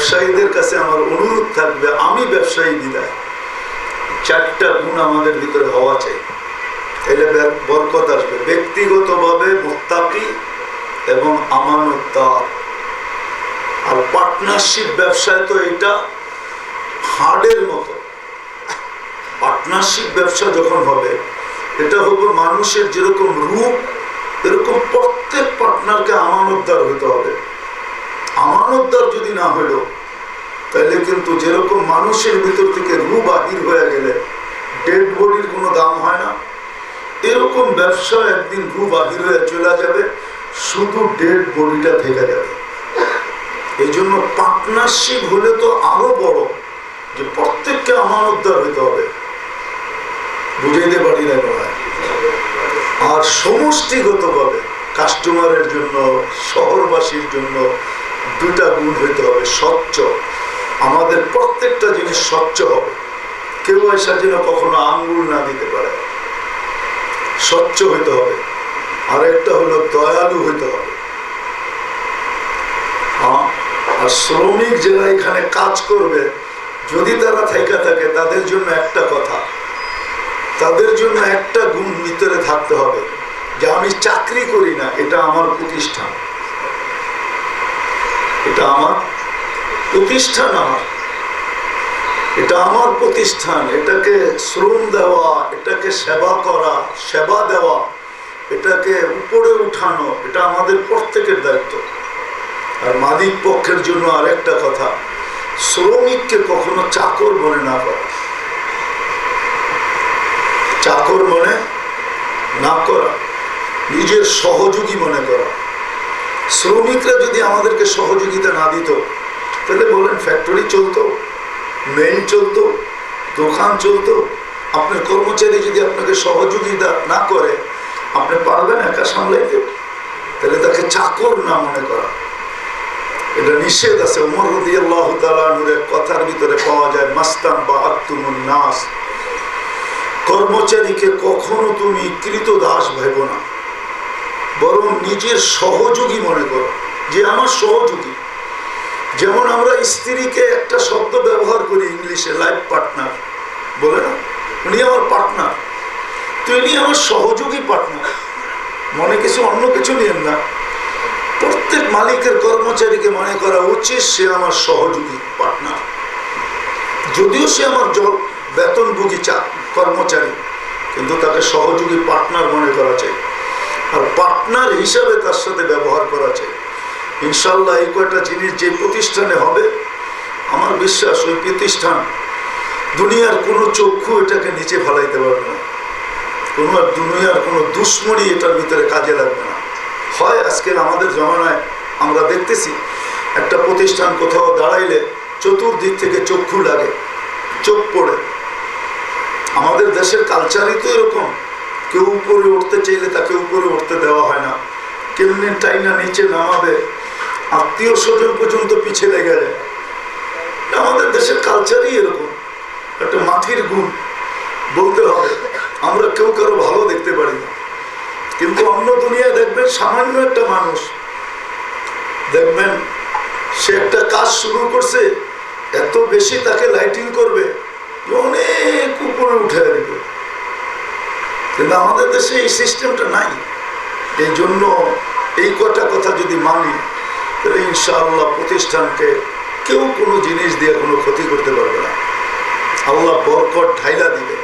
ব্যবসায়ীদের কাছে আমার অনুরোধ থাকবে, আমি ব্যবসায়ী বিদায়, 4টা গুণ আমাদের ভিতরে হওয়া চাই, এলে বরকত আসবে। ব্যক্তিগতভাবে মুত্তাকি এবং আমানতদার। আর পার্টনারশিপ ব্যবসায় তো এটা হার্ডের মতো। পার্টনারশিপ ব্যবসা যখন হবে, এটা হবে মানুষের যেরকম রূপ, এরকম প্রত্যেক পার্টনারকে আমানতদার হইতে হবে। আমানতদার যদি না হইল, তাহলে কিন্তু যেরকম মানুষের ভিতর থেকে রূপ বাহির হয়ে গেলে ডেড বডির কোনো দাম হয় না, এরকম ব্যবসা একদিন রূপ বাহির হয়ে চলে যাবে, শুধু ডেড বডিটা থেকে যাবে। এই জন্য পার্টনারশিপ হলে তো আরো বড়, যে প্রত্যেককে আমানতদার হইতে হবে। বুঝাইতে পারি না ভাই? আর সমষ্টিগতভাবে কাস্টমারের জন্য, শহরবাসীর জন্য 2টা গুণ হইতে হবে। স্বচ্ছ, আমাদের প্রত্যেকটা জিনিস স্বচ্ছ হবে, কেউ এসা যেন কখনো আঙ্গুল না দিতে পারে, স্বচ্ছ হইতে হবে। আর একটা হলো দয়ালু হইতে হবে। আর শ্রমিক যারা এখানে কাজ করবে, যদি তারা থাইকা থাকে, তাদের জন্য একটা কথা, তাদের জন্য একটা গুণ ভিতরে থাকতে হবে, যে আমি চাকরি করি না, এটা আমার প্রতিষ্ঠান, এটা আমার প্রতিষ্ঠান, এটা আমার প্রতিষ্ঠান। এটাকে শ্রম দেওয়া, এটাকে সেবা করা, সেবা দেওয়া, এটাকে উপরে উঠানো, এটা আমাদের প্রত্যেকের দায়িত্ব। আর মালিক পক্ষের জন্য আরেকটা কথা, শ্রমিককে কখনো চাকর মনে না করা, চাকর মনে না করা, নিজের সহযোগী মনে করা। শ্রমিকরা যদি আমাদেরকে সহযোগিতা না দিত, তাহলে বলেন ফ্যাক্টরি চলতো, মেইল চলতো, দোকান চলতো? আপনার কর্মচারী যদি আপনাকে সহযোগিতা না করে, আপনি পারবেন একা সামলাইতে? তাহলে তাকে চাকর না মনে করা, এটা নিষেধ আছে। ওমর রাদিয়াল্লাহু তাআলা আনহুর কথার ভিতরে পাওয়া যায়, মাস্তান বা আতুমুন নাস, কর্মচারীকে কখনো তুমি কৃত দাস ভাইব না, বরং নিজের সহযোগী মনে করো, যে আমার সহযোগী। যেমন আমরা স্ত্রীকে একটা শব্দ ব্যবহার করি ইংলিশে, লাইফ পার্টনার বলে না, উনি আমার পার্টনার, তো ইনি আমার সহযোগী পার্টনার। মনে কিছু অন্য কিছু নিয়েন না, প্রত্যেক মালিকের কর্মচারীকে মনে করা উচিত সে আমার সহযোগী পার্টনার। যদিও সে আমার বেতনভোগী কর্মচারী, কিন্তু তাকে সহযোগী পার্টনার মনে করা চাই, আর পার্টনার হিসাবে তার সাথে ব্যবহার করা চাই। ইনশাল্লাহ এই কয়টা জিনিস যে প্রতিষ্ঠানে হবে, আমার বিশ্বাস ওই প্রতিষ্ঠান দুনিয়ার কোনো চক্ষু এটাকে নিচে ফেলাইতে পারবে না, কোনো দুনিয়ার কোনো দুশ্মনী এটার ভিতরে কাজে লাগবে না। হয় আজকের আমাদের জমানায় আমরা দেখতেছি, একটা প্রতিষ্ঠান কোথাও দাঁড়াইলে চতুর্দিক থেকে চক্ষু লাগে, চোখ পড়ে। আমাদের দেশের কালচারই তো এরকম, কেউ উপরে উঠতে চাইলে তাকে উপরে উঠতে দেওয়া হয় না, কেমনি টাইনা নিচে নামাবে, আত্মীয় স্বজন পর্যন্ত পিছিয়ে লেগে যায়। আমাদের দেশের কালচারই এরকম, একটা মাটির গুণ বলতে হবে। আমরা কেউ কারো ভালো দেখতে পারি না, কিন্তু অন্য দুনিয়ায় দেখবেন সামান্য একটা মানুষ, দেখবেন সে একটা কাজ শুরু করছে, এত বেশি তাকে লাইটিং করবে, অনেক উপরে উঠে দিবে। কিন্তু আমাদের দেশে এই সিস্টেমটা নাই। এই জন্য এই কটা কথা যদি মানি, তাহলে ইনশাআল্লাহ প্রতিষ্ঠানকে কেউ কোনো জিনিস দিয়ে কোনো ক্ষতি করতে পারবে না। আল্লাহ বরকত ঢাইলা দিবে।